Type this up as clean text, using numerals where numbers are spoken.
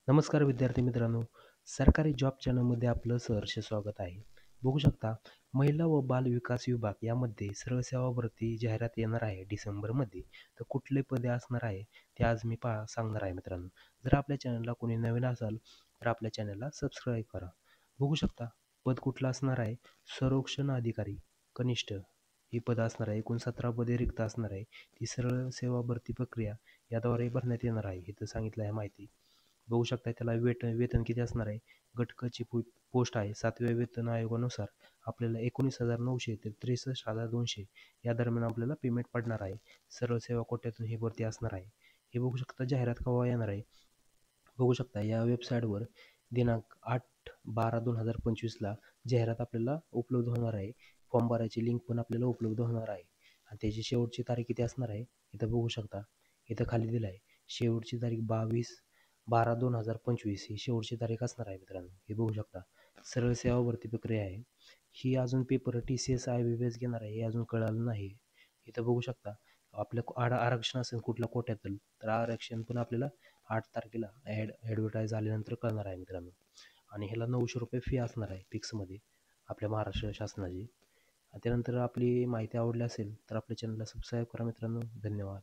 नमस्कार विद्यार्थी मित्रांनो, सरकारी जॉब चॅनलमध्ये आपलं सहर्ष स्वागत आहे. बघू शकता, महिला व बाल विकास विभाग यामध्ये सरळ सेवा भरती जाहिरात येणार आहे डिसेंबरमध्ये. तर कुठले पदे असणार आहे ते आज मी सांगणार आहे मित्रांनो. जर आपल्या चॅनलला कोणी नवीन असाल तर आपल्या चॅनलला सबस्क्राईब करा. बघू शकता, पद कुठलं असणार आहे? संरक्षण अधिकारी कनिष्ठ ही पद असणार आहे. एकूण 17 पदे रिक्त असणार आहे. ती सरळ सेवा भरती प्रक्रिया याद्वारे भरण्यात येणार आहे. इथं सांगितलं आहे माहिती. बघू शकता त्याला वेतन किती असणार आहे. घटकाची पोस्ट आहे. 7व्या वेतन आयोगानुसार आपल्याला 19,900 ते 63,200 या दरम्यान आपल्याला पेमेंट पडणार आहे. सरळ सेवा कोट्यातून ही भरती असणार आहे. हे बघू शकता जाहिरात केव्हा येणार आहे. बघू शकता या वेबसाईटवर दिनांक 8/12/2025ला जाहिरात आपल्याला उपलब्ध होणार आहे. फॉर्म भरायची लिंक पण आपल्याला उपलब्ध होणार आहे. आणि त्याची शेवटची तारीख किती असणार आहे इथं बघू शकता. इथं खाली दिलं आहे शेवटची तारीख 22/12/2025 ही शेवटची तारीख असणार आहे मित्रांनो. हे बघू शकता सरळ सेवा भरती प्रक्रिया आहे. ही अजून पेपर TCS IBPS घेणार आहे हे अजून कळालं नाही. इथं बघू शकता आपलं आरक्षण असेल कुठल्या कोट्यातील तर आरक्षण पण आपल्याला 8 तारखेला ॲडव्हर्टाईज आल्यानंतर कळणार आहे मित्रांनो. आणि ह्याला 900 रुपये फी असणार आहे फिक्समध्ये आपल्या महाराष्ट्र शासनाची. त्यानंतर आपली माहिती आवडली असेल तर आपल्या चॅनलला सबस्क्राईब करा मित्रांनो. धन्यवाद.